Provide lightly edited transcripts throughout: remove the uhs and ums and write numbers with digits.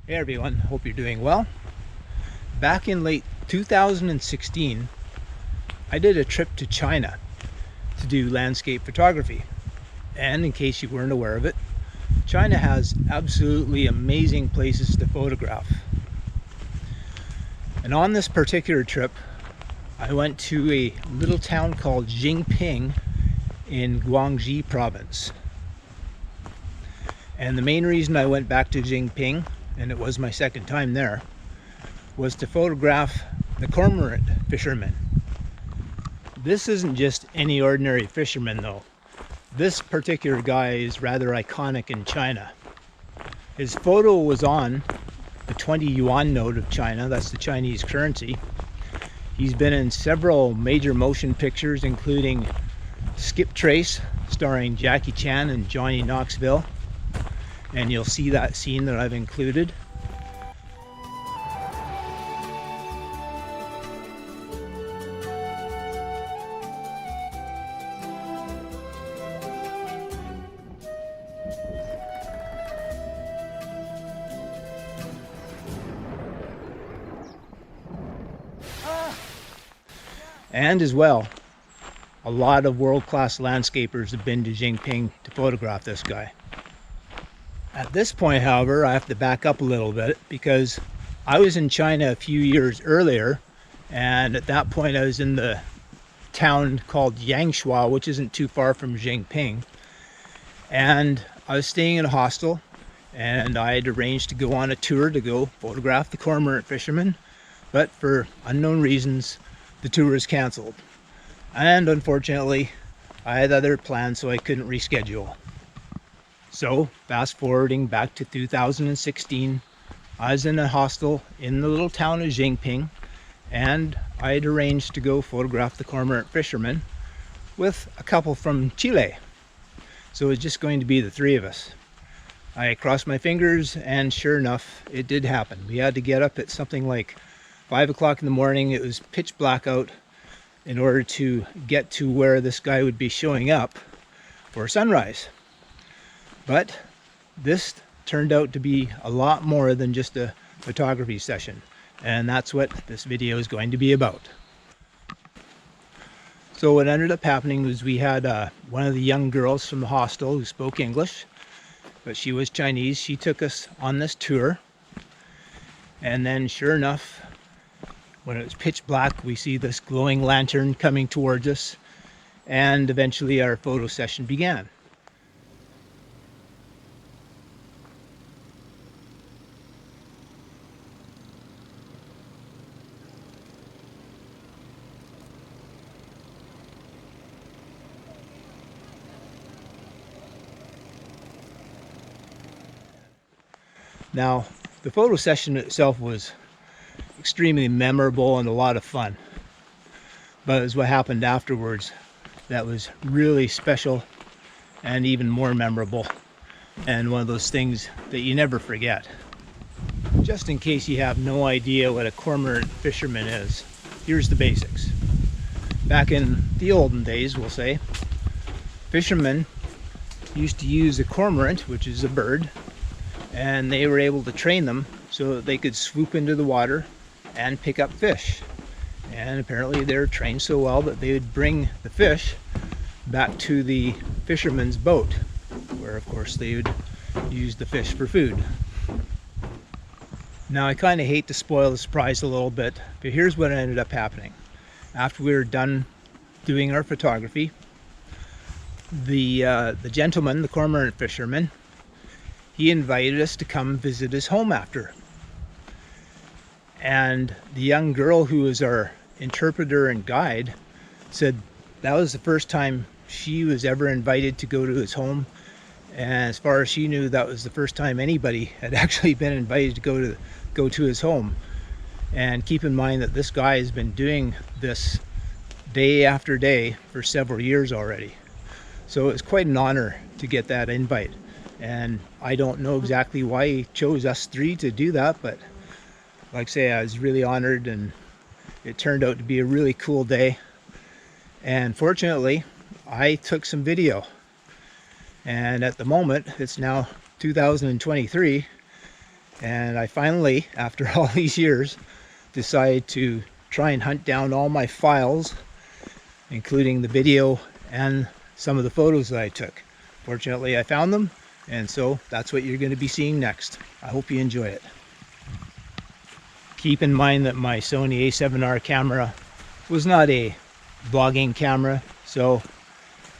Hey everyone, hope you're doing well. Back in late 2016, I did a trip to China to do landscape photography. And in case you weren't aware of it, China has absolutely amazing places to photograph. And on this particular trip, I went to a little town called Jingping in Guangxi province. And the main reason I went back to Jingping, and it was my second time there, was to photograph the Cormorant Fisherman. This isn't just any ordinary fisherman though. This particular guy is rather iconic in China. His photo was on the 20 yuan note of China, that's the Chinese currency. He's been in several major motion pictures, including Skip Trace, starring Jackie Chan and Johnny Knoxville. And you'll see that scene that I've included. And as well, a lot of world-class landscapers have been to Jingping to photograph this guy. At this point, however, I have to back up a little bit because I was in China a few years earlier, and at that point I was in the town called Yangshuo, which isn't too far from Jingping, and I was staying in a hostel, and I had arranged to go on a tour to go photograph the Cormorant Fisherman, but for unknown reasons the tour was cancelled, and unfortunately I had other plans, so I couldn't reschedule. So fast forwarding back to 2016, I was in a hostel in the little town of Jingping, and I had arranged to go photograph the Cormorant Fisherman with a couple from Chile. So it was just going to be the three of us. I crossed my fingers, and sure enough, it did happen. We had to get up at something like 5 o'clock in the morning. It was pitch black out in order to get to where this guy would be showing up for sunrise. But this turned out to be a lot more than just a photography session, and that's what this video is going to be about. So what ended up happening was we had one of the young girls from the hostel who spoke English, but she was Chinese. She took us on this tour, and then sure enough, when it was pitch black, we see this glowing lantern coming towards us, and eventually our photo session began. Now, the photo session itself was extremely memorable and a lot of fun, but it was what happened afterwards that was really special and even more memorable, and one of those things that you never forget. Just in case you have no idea what a cormorant fisherman is, here's the basics. Back in the olden days, we'll say, fishermen used to use a cormorant, which is a bird, and they were able to train them so that they could swoop into the water and pick up fish. And apparently they were trained so well that they would bring the fish back to the fisherman's boat, where of course they would use the fish for food. Now I kind of hate to spoil the surprise a little bit, but here's what ended up happening. After we were done doing our photography, the gentleman, the cormorant fisherman, he invited us to come visit his home after. And the young girl who was our interpreter and guide said that was the first time she was ever invited to go to his home, and as far as she knew, that was the first time anybody had actually been invited to go to his home. And keep in mind that this guy has been doing this day after day for several years already, so it's quite an honor to get that invite. And I don't know exactly why he chose us three to do that, but like I say, I was really honored, and it turned out to be a really cool day. And fortunately, I took some video. And at the moment, it's now 2023, And I finally, after all these years, decided to try and hunt down all my files, including the video and some of the photos that I took. Fortunately, I found them, and so that's what you're going to be seeing next. I hope you enjoy it. Keep in mind that my Sony A7R camera was not a vlogging camera, so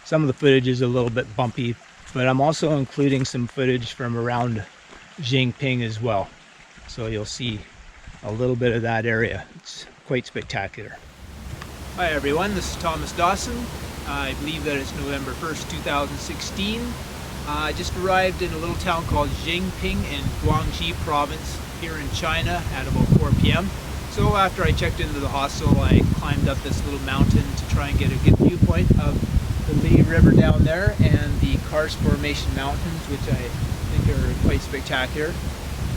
some of the footage is a little bit bumpy, but I'm also including some footage from around Xing as well. So you'll see a little bit of that area. It's quite spectacular. Hi everyone, this is Thomas Dawson. I believe that it's November 1st, 2016. I just arrived in a little town called Xing in Guangxi province here in China at about 4 p.m. So after I checked into the hostel, I climbed up this little mountain to try and get a good viewpoint of the Li River down there and the Karst Formation Mountains, which I think are quite spectacular.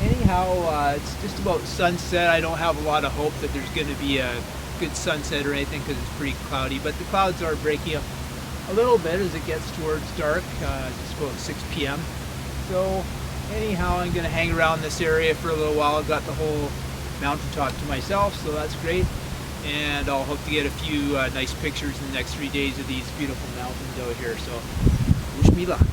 Anyhow, it's just about sunset. I don't have a lot of hope that there's going to be a good sunset or anything because it's pretty cloudy, but the clouds are breaking up a little bit as it gets towards dark, just about 6 p.m. So anyhow, I'm going to hang around this area for a little while. I've got the whole mountaintop to myself, so that's great. And I'll hope to get a few nice pictures in the next 3 days of these beautiful mountains out here. So wish me luck.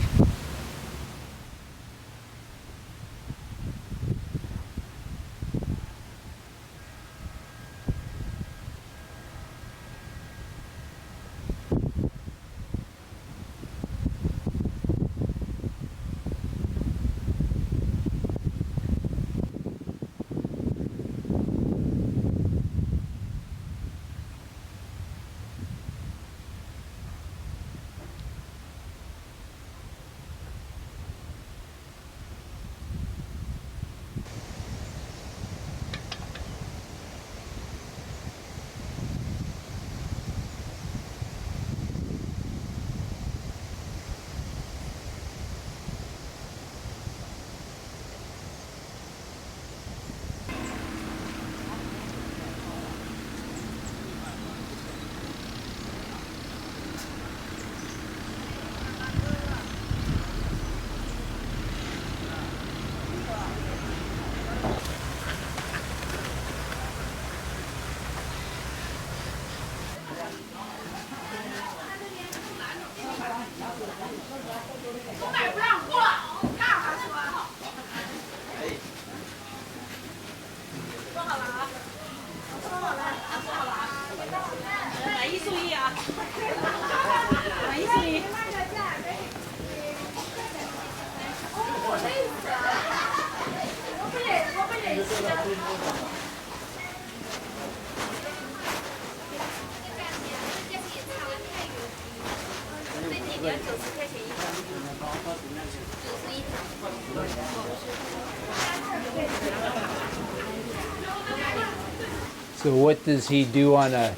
So what does he do on a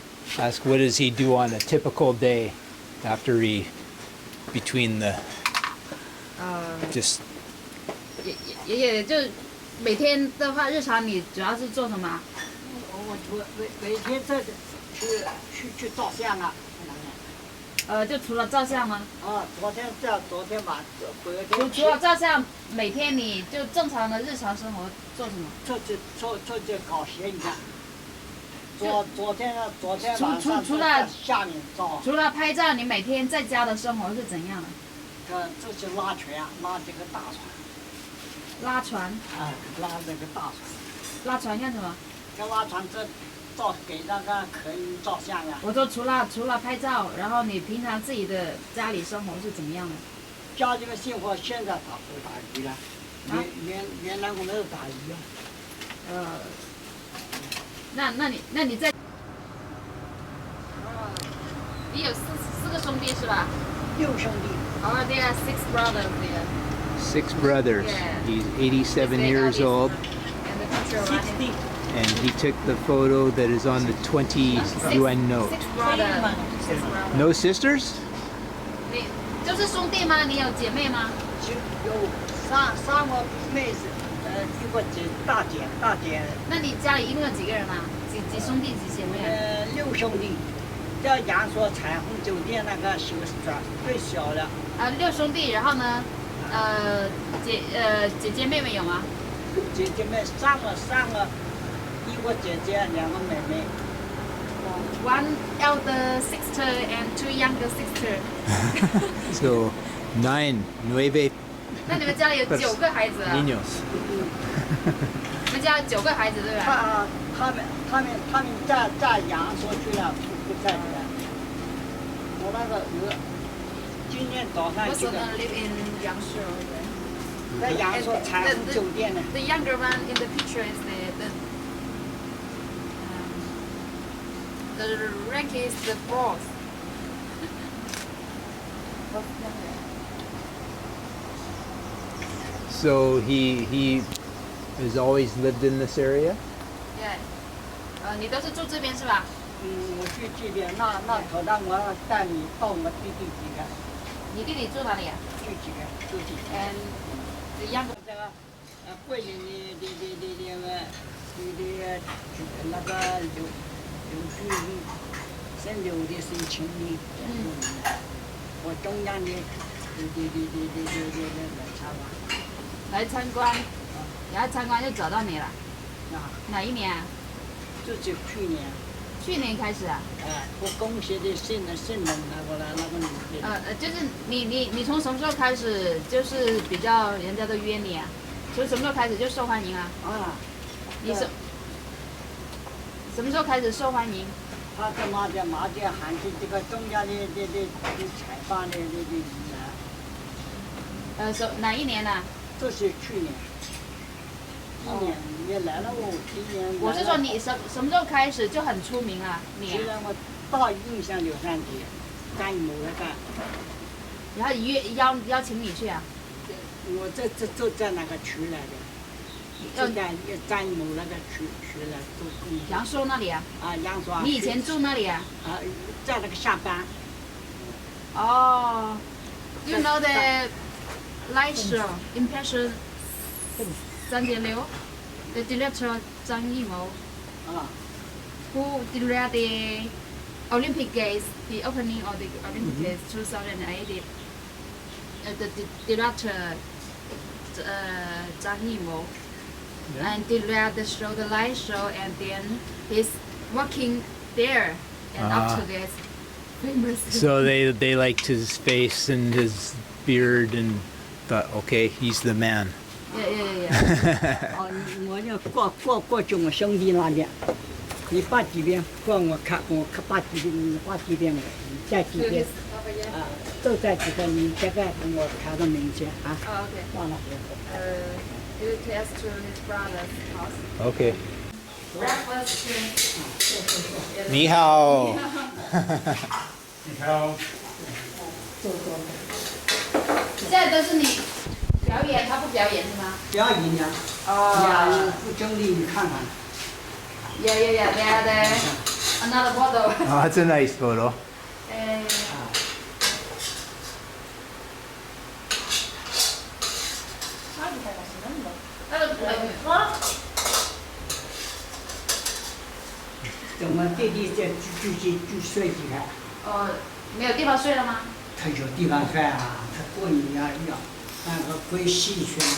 typical day after between the just 也就每天的话，日常你主要是做什么？我每天去照相啊。就除了照相吗？昨天吧，除了照相，每天你就正常的日常生活做什么？做搞鞋，你看。昨天晚上除了下面照。除了拍照，你每天在家的生活是怎样的？这就拉船啊，拉这个大船。拉船。拉这个大船。拉船干什么？要拉船给那个客人照相呀。我说除了拍照，然后你平常自己的家里生活是怎么样的？家这个生活现在打鱼了，原来我没有打鱼啊。那你在？你有四个兄弟是吧？6兄弟。Oh, there are 6 brothers there. 6 brothers. Yeah. He's 87 years old. And the picture of 60. And he took the photo that is on the 20 UN note. 6 brothers. No sisters? 你就是兄弟吗？你有姐妹吗？有三个妹子，一个大姐。那你家里一共有几个人啊？几兄弟几姐妹啊？6兄弟。叫阳朔彩虹酒店那个修船最小的。6兄弟，然后呢，姐姐妹妹有吗？姐姐们3个，一个姐姐，2个妹妹。 One elder sister and 2 younger sister. So 9 那你们家里有9个孩子啊？ niños. 你们家有9个孩子对吧？他们在阳朔去了，不在这。我那个今天早上 Most 去 of 的， them live in Yangshuo. 在阳朔彩虹酒店呢。 The younger one in the picture is the rank is the fourth. So he has always lived in this area. Yeah. 你都是住这边是吧？我去这边，那头让我带你到我弟弟几个，你弟弟住哪里啊住几个。 ？And the younger 这个桂林的那个刘居姓刘的姓秦的，我中央的来参观，然后参观就找到你了。啊，哪一年啊？就是去年，去年开始啊？我公司的姓农拿过来那个女的。就是你从什么时候开始就是比较人家都约你啊？从什么时候开始就受欢迎啊？你什么时候开始受欢迎？他在麻将喊是这个中央的采访的哪一年啊？这是去年。今年也来了我，今年。我是说你什么时候开始就很出名啊？你虽然我大印象刘三姐，干某那个，然后邀请你去啊？我这在那个区来的，就在张某那个区来做工。阳朔那里啊？阳朔。你以前住那里啊？在那个下班。哦。You know the light show impression 3.6? The director Zhang Yimou, who directed the Olympic Games, the opening of the Olympic Games 2008. The director Zhang Yimou, and directed the show, the light show, and then he's working there, and after this, famous. So they liked his face and his beard and thought, okay, he's the man. Yeah. 我要过去我兄弟那边，你把几遍过我看把几遍在几遍都在几个，你这个我看到明显啊。Okay. 忘了。He will test to his brother's house. Okay. Breakfast. 你好。你好。现在都是你表演，他不表演是吗？表演呀。哦。不经理你看看。Yeah. They are there. Another bottle. Oh, that's a nice photo. 어? 怎么弟弟在就睡几个？没有地方睡了吗？他有地方睡啊，他过年要那个归戏去嘛，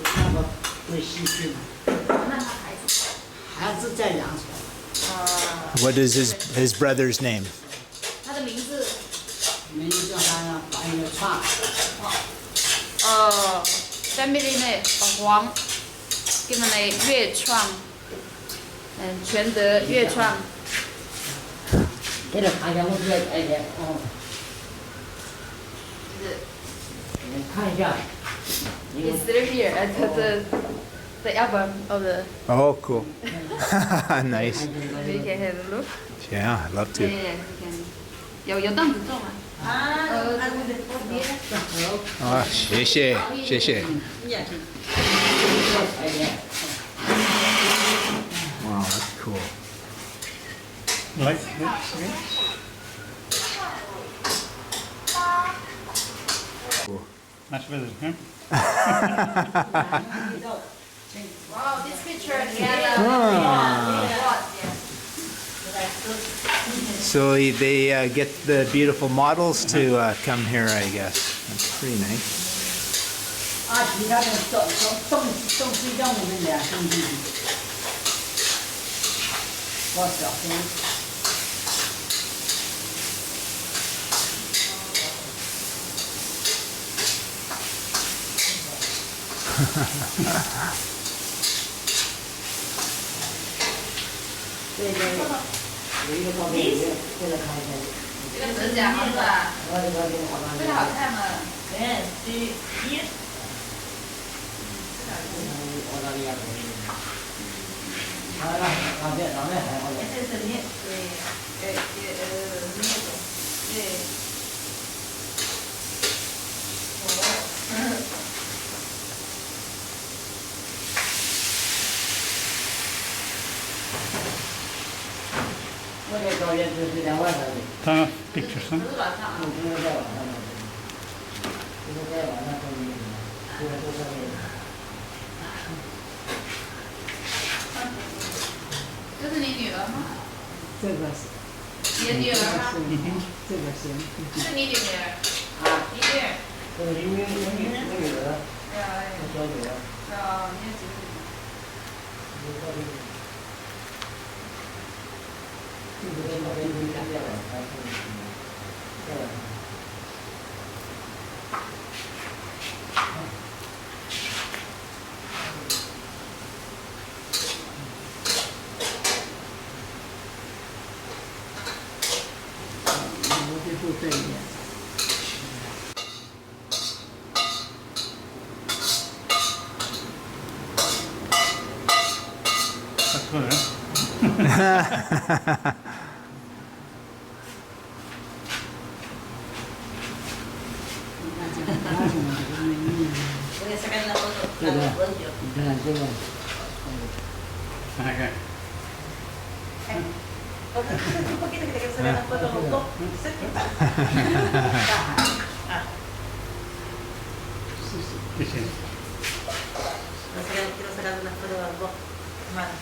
那个归戏去嘛。那他孩子在阳朔。What is his brother's name? 他的名字名字还白月创。family name 黄，跟他们乐创，全德乐创。给他看一下，我这哎你看一下。It's still here at the album of the. Oh, cool. Nice. You can have a look. Yeah, I'd love to. Yeah, you can. 有凳子坐吗？啊，谢谢。Wow, that's cool. Like, Nice visit, huh? Wow, this picture yeah. So they get the beautiful models to come here, I guess. That's pretty nice. 其他的都是让我们2兄弟我小孙。这个有一个照片，这个看一下。这个指甲是吧？这个好看吗？哎，第一。澳大利亚国的。那边还好点。这是你对，那种对。我这照片是2万块的。他 pictures 不是晚上啊。不是在网上的，不是在网上照片，这个都上面。这是你女儿吗？这个是。你的女儿吗？这个是。是你的女儿。啊。你女儿。这个我女儿。我小女儿。哦，你的侄女。这个照片不是在网上，在网上。我就住这一边。Tack för det. 我也是跟那我这个，我你看这个。Okej. un poquito que te quieres sacar una foto con vos. 谢谢。Quiero sacar una foto con vos. Vale.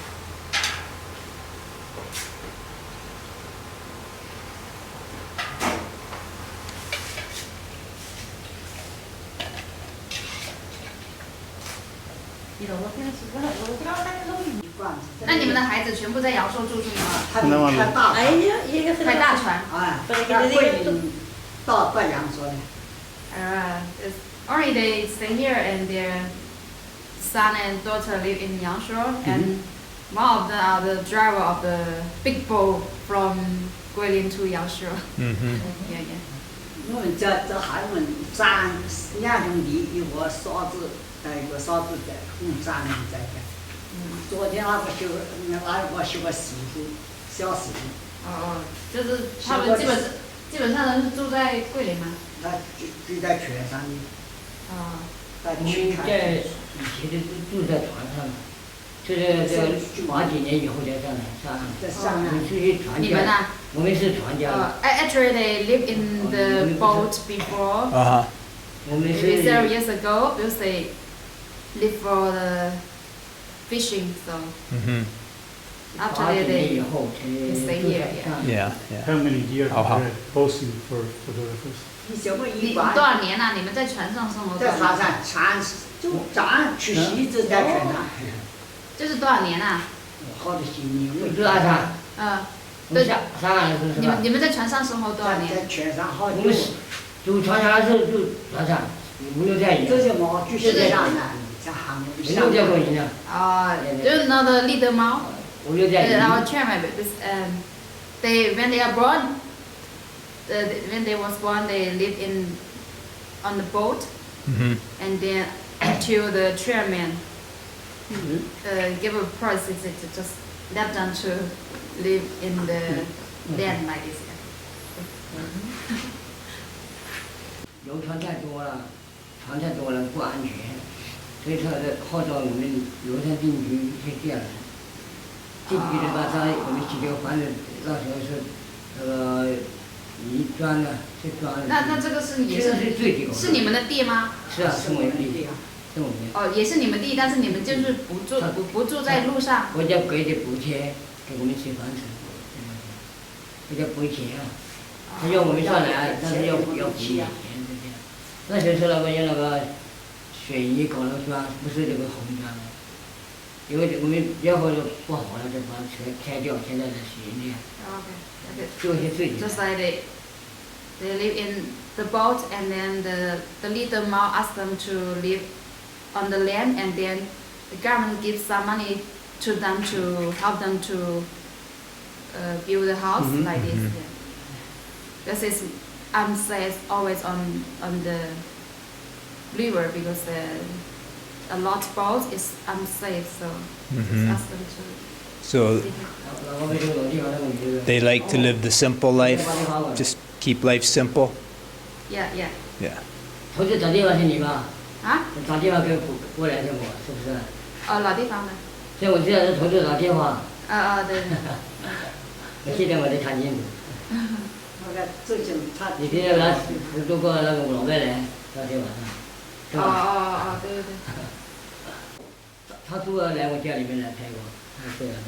那你们的孩子全部在阳朔住是吗？他大。哎呀，一个开大船。哎，在桂林到阳朔的。Only they stay here and their son and daughter live in Yangshuo, and one of them are the driver of the big boat from Guilin to Yangshuo. Yeah, yeah. 我们这孩子们2兄弟，有个嫂子，一个嫂子在，3人在这。昨天那个修个媳妇，小媳妇。哦，就是他们基本上都是住在桂林吗？他住在泉上的。哦。在在以前的住在船上，这马几年以后才上来。在上面。出去传教。你们呢？我们是传教。Actually, they lived in the boat before. Maybe several years ago, because they live for the fishing, so after that they stay here. Yeah, How yeah. many years How? are posting for photographers? 你多少年了？你们在船上生活多在少年？船就咱去一直在船上。就是多少年啊？好几年。热啥？对。3个是吧？你们在船上生活多少年？在船上好我们住船上的时候就船上5、6天。这些猫就是在上面，在航母上。6天过年了。Do you know the leader Mao? 5、6天。Our chairman, because when they are born, when they was born, they live on the boat, and then until the chairman give a process to just let them to live in the land like this. 游船太多了，船太多了不安全，所以说号召我们游船定居是这样的。定居的话，我们几个房子那时候是泥砖的，是砖的。那这个是也这个是最久的。是你们的地吗？是啊，是我们的地，是我们的。哦，也是你们地，但是你们就是不住在路上。国家给的补贴给我们修房子，国家补钱啊，他要我们上来，但是要补钱这样。那时候那个水泥搞了砖，不是这个红砖了。因为我们然后就不好了，就把车拆掉，现在是水泥， Okay. 做一些自己的。 Just like they live in the boat, and then the leader Mao asked them to live on the land, and then the government gives some money to them to help them to build a house like this. Yeah. This is unsafe always on the river because a lot of boats is unsafe, so just ask them to. So 我们这个老地方他们就是 they like to live the simple life, just keep life simple. Yeah, yeah. Yeah. 投资找地方是你吧？啊？找地方给过来的我，是不是？老地方的。所以我现在是投资找地方，对。我现在我得看清楚。那个最近他你现在来如果那个老外来找地方，是吧？对。他都要来我家里面来拍过，他这样的。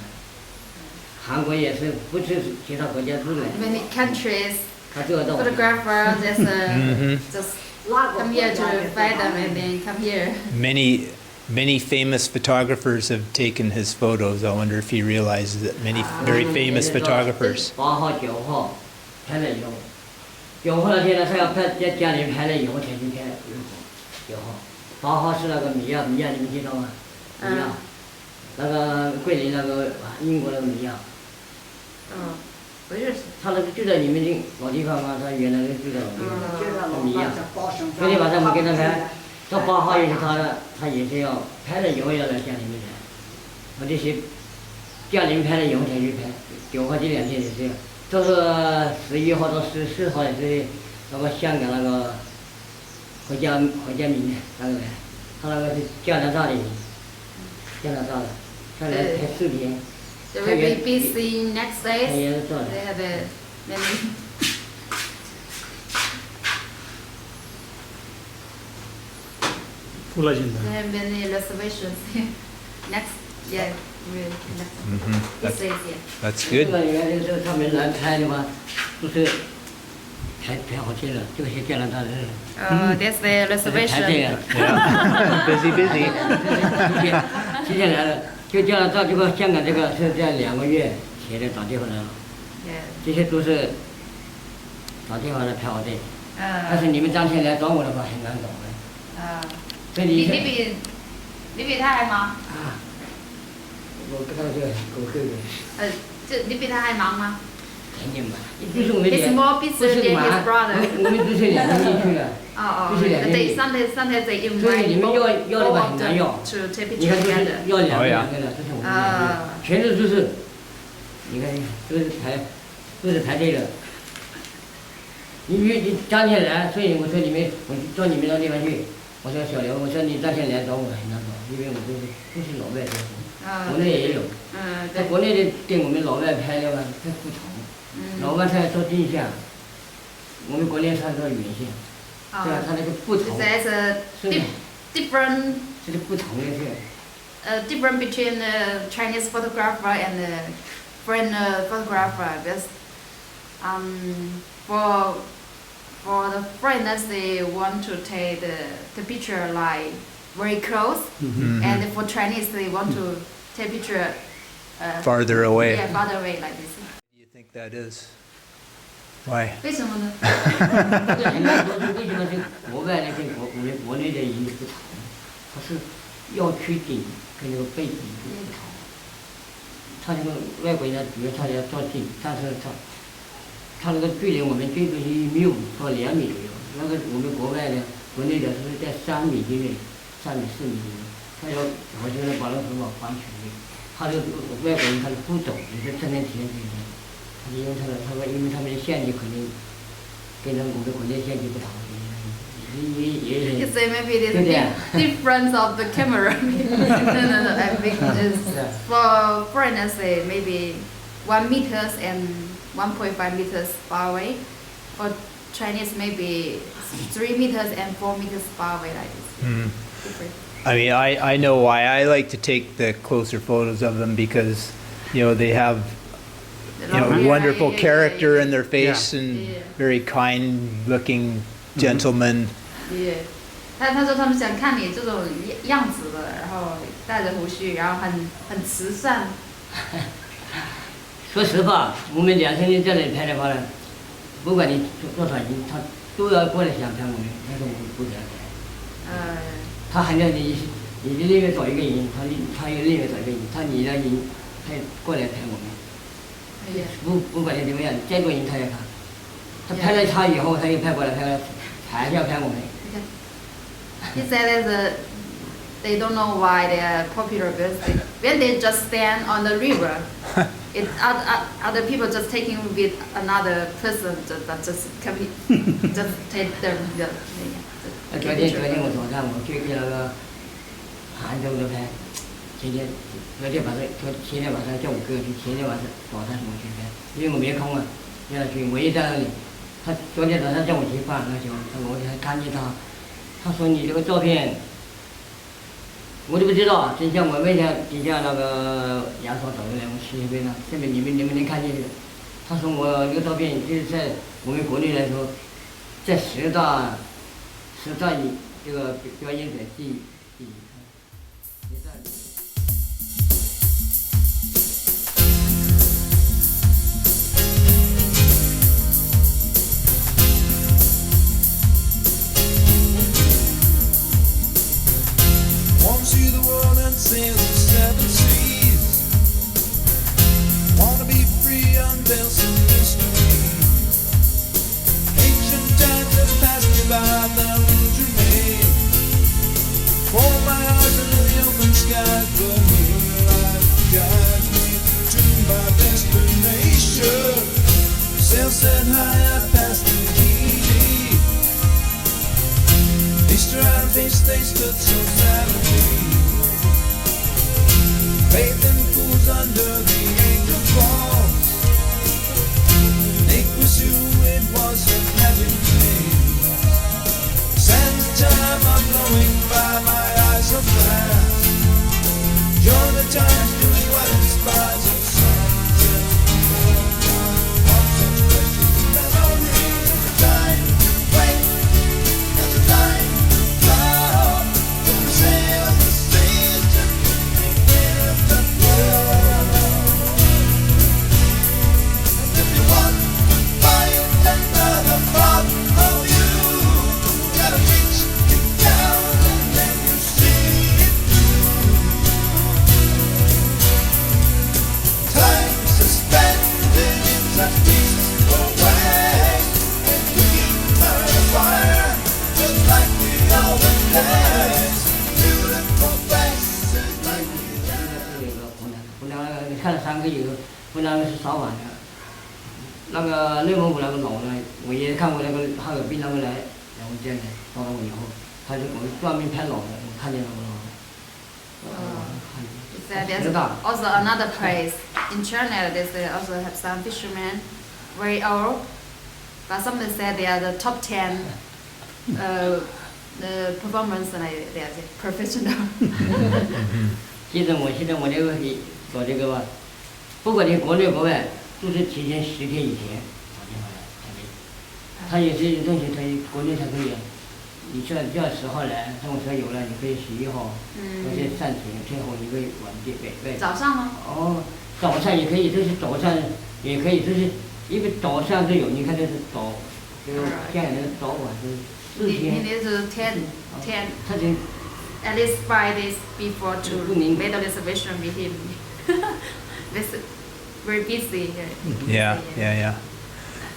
韩国也是，不是其他国家都来。 Many countries 他就要到我们。 photographer just 拉过 come 国 here 家 to 也 find them and then come here. Many famous photographers have taken his photos. I wonder if he realizes that many very famous photographers. 8号、9号拍了以后，9号那天呢，他要拍在家里拍了以后才去拍9号。8号是那个米娅，你们知道吗？米娅，那个桂林那个英国那个米娅。不认识。他那个就在你们的老地方嘛，他原来就在老地方，米娅。昨天晚上我跟他拍，到8号也是他的，他也是要拍了以后要来家里面拍。我这些家里面拍了以后才去拍，9号这2天也是，都是11号到14号也是那个香港那个何家明那个人，他那个是加拿大的，他来拍视频。 They will be busy next 他 day. 也是做的。 They have many. full agenda. They have many reservations. Next, yeah, really next. This is yeah. That's 这 good. 个原来是他们来拍的嘛，都是排好些了，这些加拿大人。 That's the 排这 reservation. 个。 Busy. 提前来了，就加拿大这个香港这个是在2个月前的找地方来了， Yeah. 这些都是找地方来排好队。但 Uh, 是你们当天来找我的话很难找的，所以你你比他还忙？我跟他就够够的，你比他还忙吗？肯定嘛，就是我们 He's 两， more 不 busy 是 than 忙， his brother. 我们不是2天进去了。They sometimes they 所以 invite 你们 both 要的话 of 很难 them 要， to take 你 picture 看都是 together. 要2个哦呀2个的，这是我们啊全是都是，你看都是排队的。你当天来，所以我说我到你们那地方去，我说小刘，我说你当天来找我很难找，因为我都是老外的，国内也有，在国内的跟我们老外拍的话它不同，老外他做定向，我们国内他做远线，对吧？他那个不同， There's a 是的， different 这是不同的是。 different between the Chinese photographer and the foreign photographer because for the foreigners they want to take the picture like very close and for Chinese they want to take picture Farther away. yeah farther away like this. What do you think that is? Why? 为什么呢？很多都是为什么是国外的跟我们国内的意义不同？它是要取景跟那个背景不同。他那个外国人主要他要照景，但是他那个距离我们最多是1米5到2米左右，那个我们国外的国内的是在3米之内，3米4米之内。他要好像把那个头发翻起来，他这个外国人他是不懂，你说真的体验这些。 因为因为他们的相机可能跟我们国内相机不同，也 You say maybe it 对不对？ is difference of the camera. No. I think it's for foreigners they maybe 1 meters and 1.5 meters far away. For Chinese maybe 3 meters and 4 meters far away like this. Different. I mean, I know why I like to take the closer photos of them because, they have, wonderful character in their face and Yeah. very kind-looking gentlemen. Yeah. 他说他们想看你这种样子的，然后带着胡须，然后很慈善。说实话，我们2兄弟在这里拍的话呢，不管你多少斤，他都要过来想拍我们，但是我们不给他拍。他还要你的另外找一个人，他又另外找一个人，你的人他过来拍我们。不管你怎么样，再多人他也看。他拍了他以后，他又拍过来拍了，还要拍我们。He said that they don't know why they are popular because when they just stand on the river, other people just taking with another person that just just take them. 昨天我早上我去给那个杭州的拍，前天晚上叫我哥去，前天晚上早上我去拍，因为我没空啊，让他去，我一在那里，他昨天早上叫我吃饭，那时候我还看见他说你这个照片，我都不知道，真像我问一下底下那个牙刷找过来，我试一杯呢，这边你们能不能看见这个？他说我这个照片就是在我们国内来说，在10大这个表演者第一。See the world and sail the 7 seas. Wanna be free, unveil some mystery. Ancient times have passed me by, that will remain. For my eyes in the open skies, but here life guides me to my destination. Sail set high, I passed the key. Easter and feast, they stood so savagely. Faith and fools under the angel falls. Nick was who it was a magic place. Sands of time are blowing by, my eyes are fast. Join the times doing what inspires of songs and of such precious memories. Time to wait, there's a time to go. To sail the seas to live the world. And if you want to find another part of you, gotta reach it down and then you see it through. Time suspended in such peaceful ways, and to keep by the fire, just like the olden days. Beautiful faces like the 有个湖南看了3个以后，湖南是烧碗的，那个内蒙古那个老呢，我也看过那个哈尔滨那个来，然后这样的烧了我以后，我专门拍老的，我看见那个老的。 He said there's also another place in China. They also have some fishermen, very old, but some said they are the top 10 the performance and they are professional. 现在我这个给搞这个吧，不管你国内国外，都是提前10天以前打电话来才可以。他有些东西可以国内才可以，你这10号来，上午车有了，你可以11号，有些暂停，最后你可以晚点北。早上吗？哦，早上也可以，就是早上也可以，就是因为早上都有，你看这是早，就现在的早晚是4天。It is 10. 他就 At least 5 days before to make a reservation with him. This very busy here. Yeah.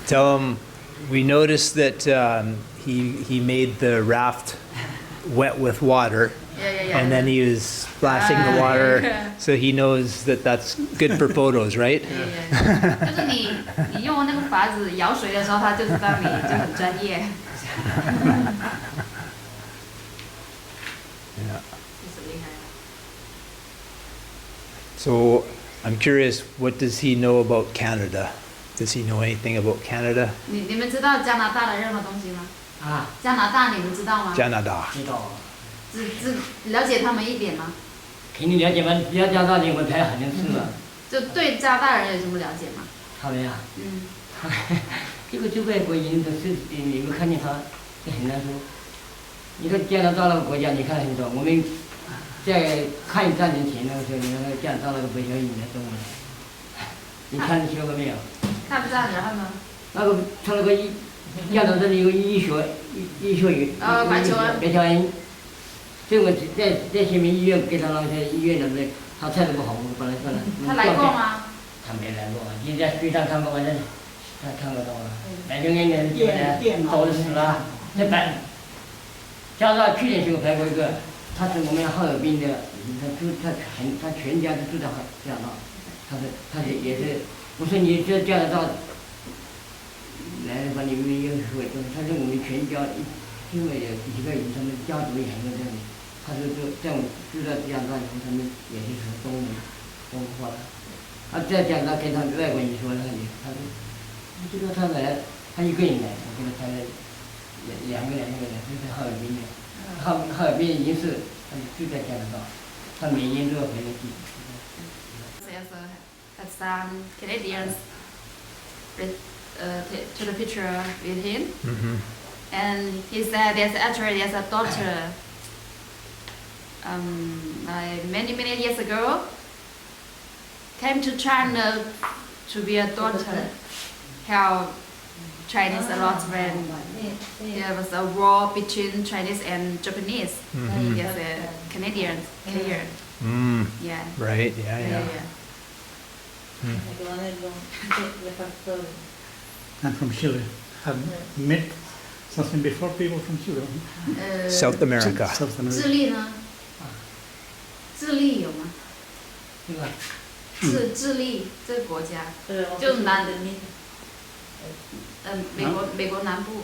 Tell him we noticed that he made the raft wet with water. Yeah. And then he was splashing the water, so he knows that that's good for photos, right? 就是你用那个筏子舀水的时候，他就知道你就很专业。Yeah. So I'm curious, what does he know about Canada? Does he know anything about Canada? 你们知道加拿大的任何东西吗？啊，加拿大你们知道吗？ Canada. 知道。只了解他们一点吗？肯定了解吗？要加拿大人我拍很多次了。就对加拿大人有什么了解吗？他们呀，这个外国人都是你们看见他，这很难说。你说加拿大那个国家，你看很多，我们在抗日战争前那个时候，你看那个加拿大那个北小语言中文，你看学过没有？看不上，然后呢？那个他那个加拿大的有个医学院，白求恩，白求恩，这个在前面医院给他那个医院那边，他态度不好，我本来说了。他来过吗？他没来过，你在水上看过吗？他看过到了，白求恩的店早就死了，这加拿大去年时候拍过一个，他是我们哈尔滨的，他全家都住在加拿大，他也是，我说你这加拿大来的话，你们有说，他是我们全家因为有几个人，他们家族也很多这里，他是在我住在加拿大以后，他们也是说中话的，在加拿大跟他们外国人说那里，他说，你知道他来，他一个人来，我跟他谈了。两个人，就是哈尔滨的，哈尔滨已经是，他就在加拿大，他每年都要回来去。There's had some Canadians to the picture with him, and he said there's a daughter. Like many years ago, came to China to be a daughter. Help Chinese a lot when there was a war between Chinese and Japanese. There's a Canadian here. Yeah. Right. Yeah. Yeah. And from Chile. Have met something before people from Chile. South America. South America. 智利呢？智利有吗？这个智利这个国家，就美国南部。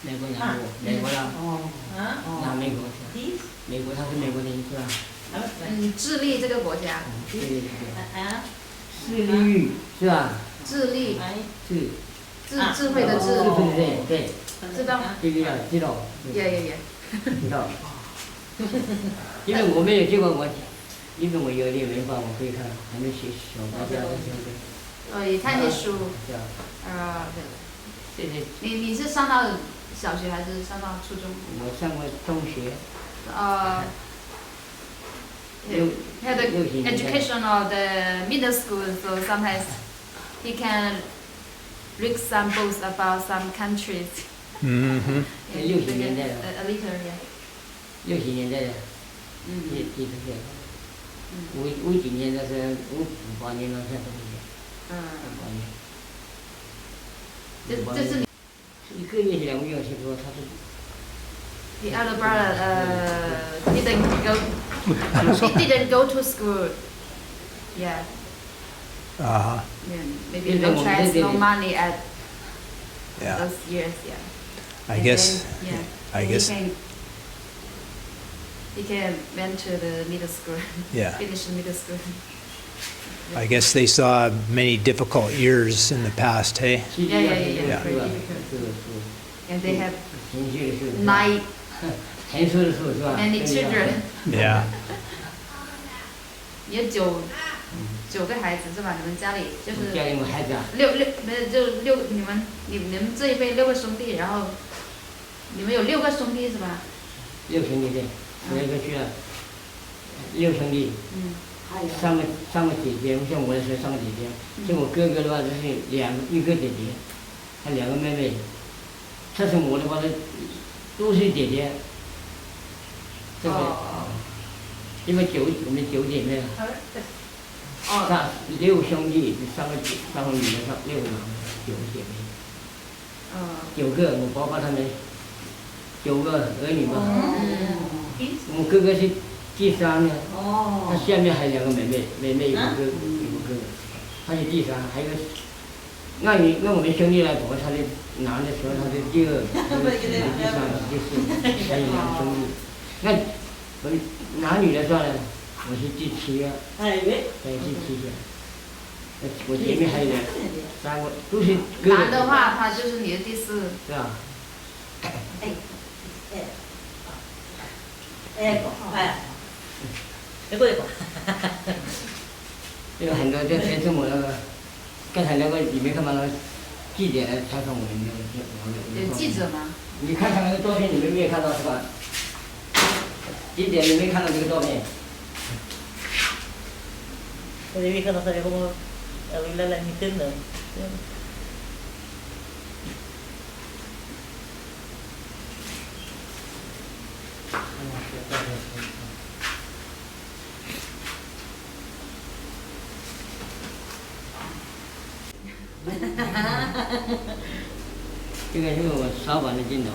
美国南部，美国啦，南美国是吧？美国他是美国人是吧？智利这个国家。对。智利是吧？智利。智慧的智。智慧的对。知道吗？知道。也。知道。因为我没有见过因为我有点文化，我可以看他们写小国家的这个。也看些书。是啊。对。你是上到小学还是上到初中？我上过中学。had the education of the middle school, so sometimes he can read some books about some countries. 60年代的。A little, yeah. 60年代的。几十岁。50几年的是58年了，现在58年。这是1个月2个月听说他是。The other brother didn't go to school. Yeah. Yeah. Maybe no chance, no money at those years. Yeah. I guess. He can went to the middle school. Yeah. Finish middle school. I guess they saw many difficult years in the past, hey? Yeah. Very difficult. And they have 9 many children. Yeah. 你有9个孩子是吧？你们家里就是家里有孩子啊你们这一辈6个兄弟，然后你们有6个兄弟是吧？6兄弟对，我一个去了6兄弟。3个姐姐，像我的时候3个姐姐，像我哥哥的话就是1个姐姐，还2个妹妹。像是我的话都是姐姐。这个，因为我们9姐妹，6兄弟，3个女的，6个男的，9个姐妹。9个，我包括他们9个儿女嘛。我哥哥是第3的，他下面还有2个妹妹有个哥哥，他是第3，还有个，按我们兄弟来说，他的男的时候他是第2，第3，第4，还有2个兄弟。那我男女的算呢，我是第7啊，对，第7啊。我前面还有3个，都是哥哥。男的话，他就是你的第4。是吧？有很多这次我那个，刚才那个你没看到那个记者来采访我们那个。有记者吗？你看那个照片，你们没有看到是吧？今天你没看到这个照片？我这边看到他这个我，来你等等。这个是我扫把的镜头。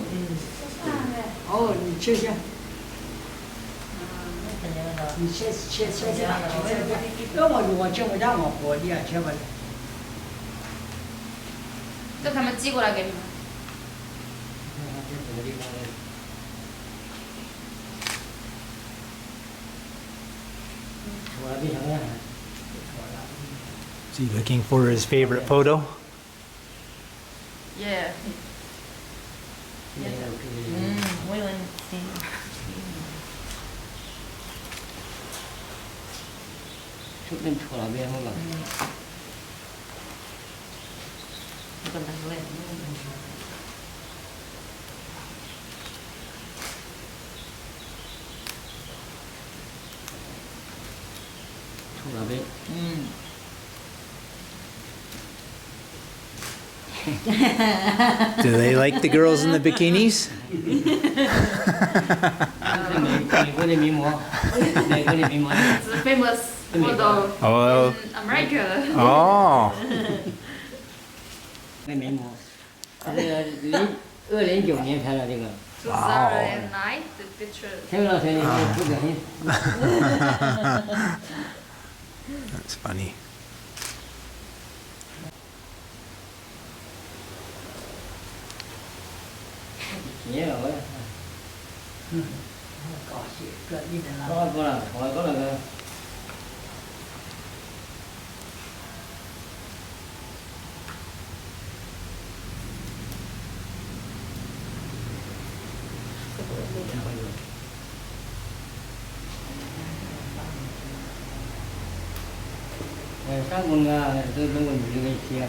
哦，你切切，看见了。你切吧，跟我切我家我活的啊，切吧。就他们寄过来给你们。我来变成样。 Is he looking for his favorite photo? Yeah. 我以为你。出跟错了边好吧？我跟他说嘞。错了边。Do they like the girls in the bikinis? 美国的名模，美国的名模。 It's a famous model Oh. in America. Oh. 那名模，这个2009年拍的这个。 2009, the picture. 这个老师你不小心。 That's funny. 也有个。高兴，这一点了。高了，高了个。上工啊，都跟我女的一起。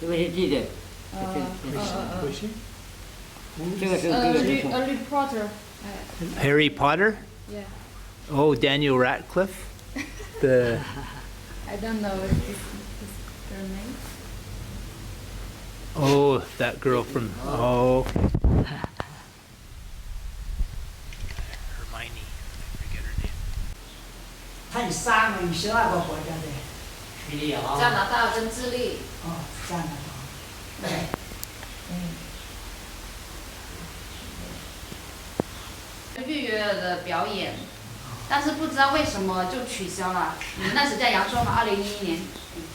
这个是记的。这个是 Harry Potter. Harry Potter? Yeah. Oh, Daniel Radcliffe? The I don't know if this is her name. oh, that girl from oh. Hermione. I forget her name. 他有3个，你是哪个国家的？叙利亚。加拿大跟智利。哦，加拿大。对。预约了的表演，但是不知道为什么就取消了。你们那时在扬州吗？2011年。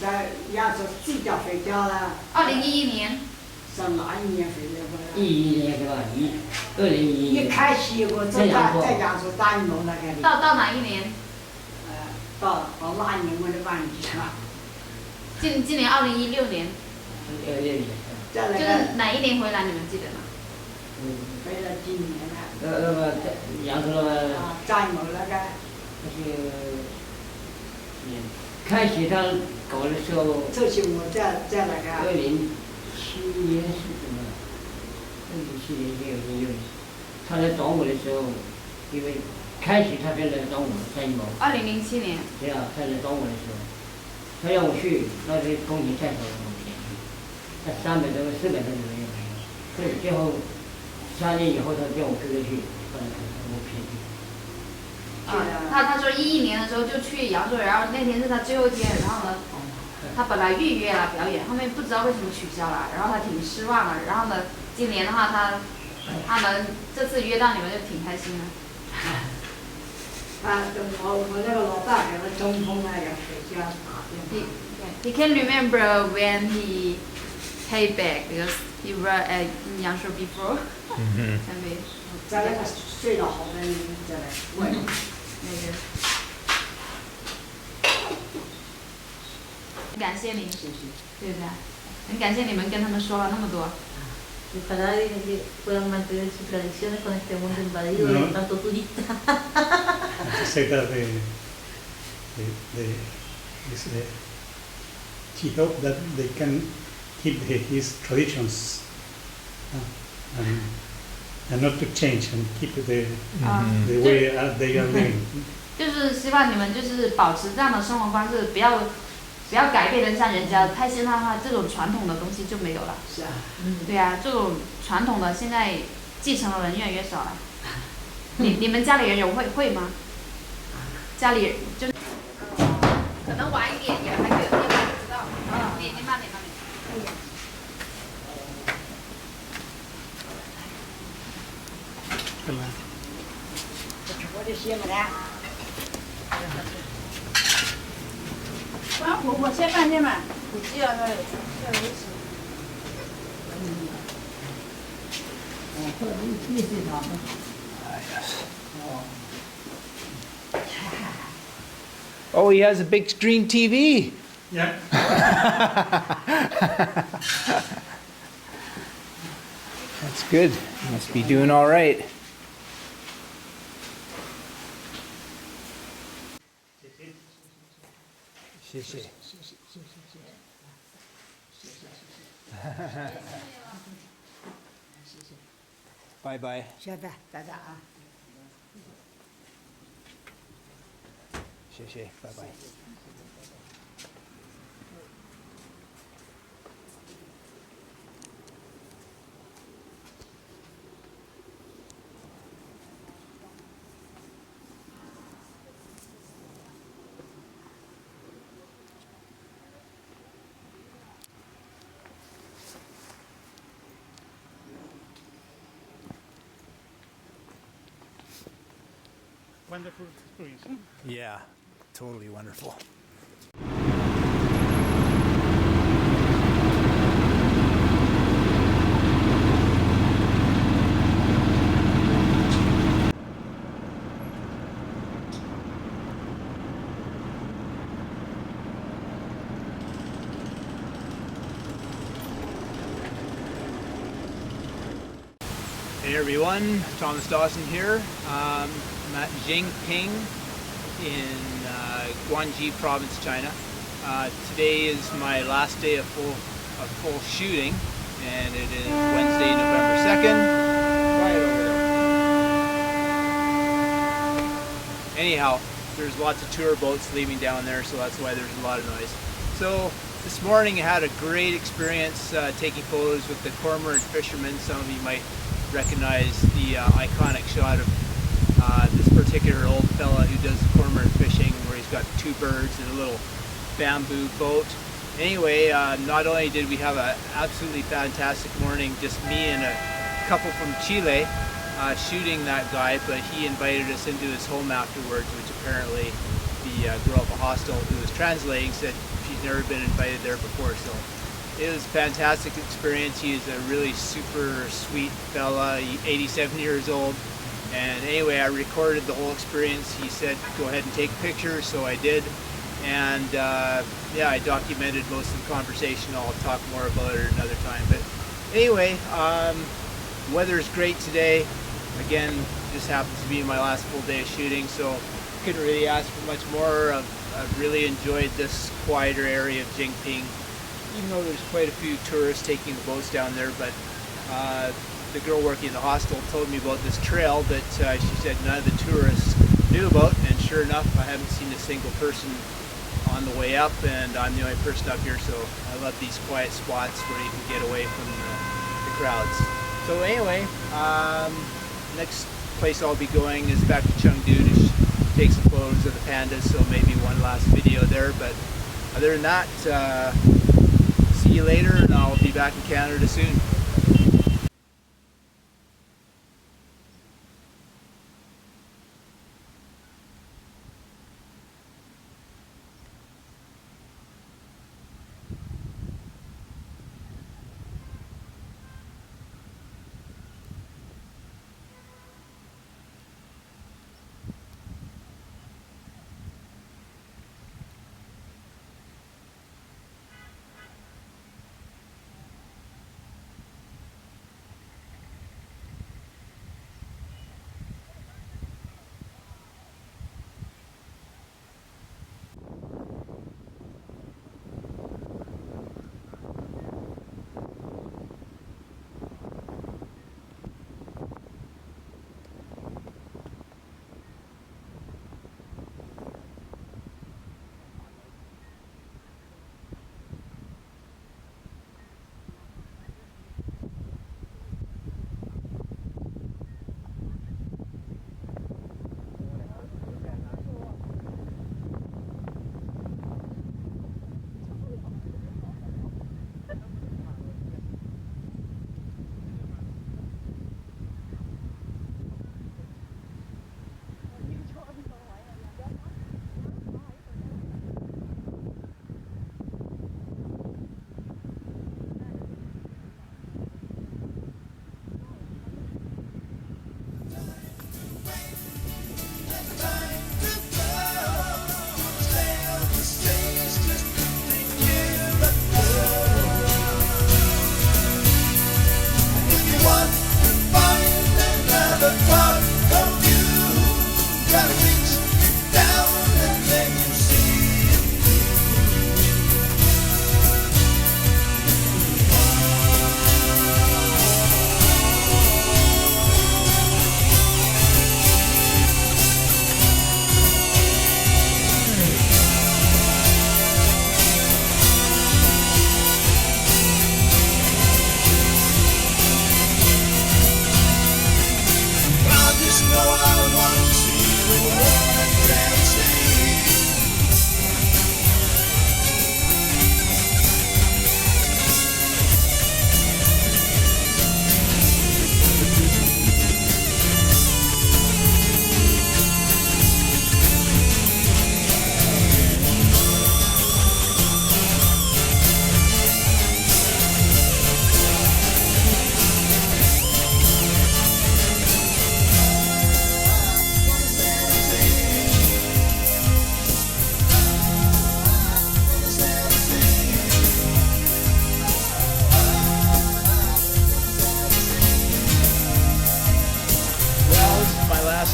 在扬州自驾飞掉了。2011年。是哪一年飞的？ 11年是吧？2011年。一开始我在扬州打运动那个。到哪一年？到哪一年我都忘记了。今年2016年。就是哪一年回来？你们记得吗？回来今年了。扬州了。战友那个。那是开始他搞的时候，这是我在那个2007年是什么？2007年就有，他来找我的时候，因为开始他才来找我3毛。2007年。对啊，他来找我的时候，他让我去，那是工钱太少了，我不便宜，那300多、400多也没有。所以最后3年以后，他叫我哥哥去，后来我便宜。他说11年的时候就去扬州，然后那天是他最后一天，然后呢，他本来预约了表演，后面不知道为什么取消了，然后他挺失望的。然后呢，今年的话他们这次约到你们就挺开心的。我那个老大给他中通那个水家打电话。He can remember when he paid back because he worked at Yangshuo before. Maybe. 在那个睡得好的人在那外面。那个。感谢你，对不对？很感谢你们跟他们说了那么多。Y para que puedan mantener sus tradiciones con este mundo invadido de tanto turista. Say that he hoped that they can keep his traditions and not to change and keep the way they are living. 就是希望你们就是保持这样的生活方式，不要改变得像人家太现代化，这种传统的东西就没有了。是啊。对啊，这种传统的现在继承的人越来越少了。你们家里人有会吗？家里人就可能晚一点也还可以，不知道。你慢点。我就歇么的。我先饭店嘛，你记得要有Oh, he has a big screen TV. Yeah. That's good. Must be doing all right. Bye bye. 现在在这啊。谢谢，拜拜。Wonderful experience. Yeah, totally wonderful. Hey everyone, Thomas Dawson here. I'm at Jingping in Guangxi province, China. Today is my last day of full shooting, and it is Wednesday, November 2nd. Right over there. Anyhow, there's lots of tour boats leaving down there, so that's why there's a lot of noise. So this morning I had a great experience taking photos with the Cormorant Fisherman. Some of you might recognize the iconic shot of this particular old fella who does cormorant fishing, where he's got 2 birds and a little bamboo boat. Anyway, not only did we have an absolutely fantastic morning, just me and a couple from Chile shooting that guy, but he invited us into his home afterwards, which apparently the girl at the hostel who was translating said she's never been invited there before. So it was a fantastic experience. He is a really super sweet fella, 87 years old. And anyway, I recorded the whole experience. He said, go ahead and take pictures, so I did. And yeah, I documented most of the conversation. I'll talk more about it another time. But anyway, weather's great today. Again, just happens to be my last full day of shooting, so couldn't really ask for much more of I've really enjoyed this quieter area of Jingping, even though there's quite a few tourists taking the boats down there. But the girl working in the hostel told me about this trail that she said none of the tourists knew about, and sure enough, I haven't seen a single person on the way up, and I'm the only person up here, so I love these quiet spots where you can get away from the crowds. So anyway, next place I'll be going is back to Chengdu to take some photos of the pandas, so maybe one last video there. But other than that, see you later, and I'll be back in Canada soon.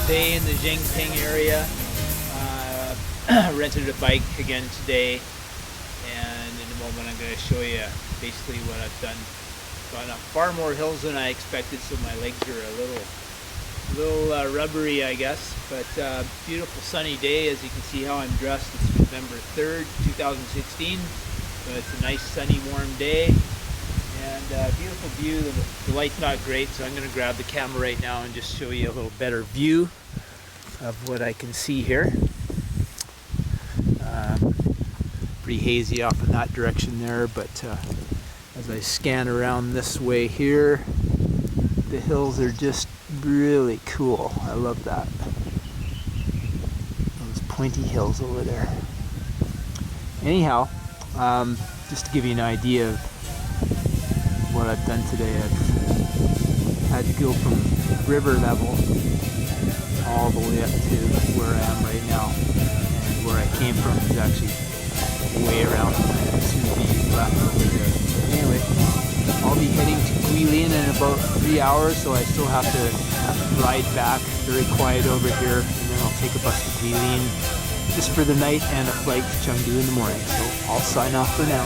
Day in the Jingping area. Rented a bike again today, and in a moment I'm going to show you basically what I've done. Gone up far more hills than I expected, so my legs are a little rubbery, I guess. But beautiful sunny day. As you can see how I'm dressed, it's November 3rd, 2016. So it's a nice sunny warm day, and beautiful view. The light's not great, so I'm going to grab the camera right now and just show you a little better view of what I can see here. Pretty hazy off in that direction there, but as I scan around this way here, the hills are just really cool. I love that. Those pointy hills over there. Anyhow, just to give you an idea of what I've done today, I've had to go from river level all the way up to where I am right now, and where I came from is actually way around to the left over there. Anyway, I'll be heading to Guilin in about 3 hours, so I still have to ride back. Very quiet over here, and then I'll take a bus to Guilin, just for the night and a flight to Chengdu in the morning. So I'll sign off for now.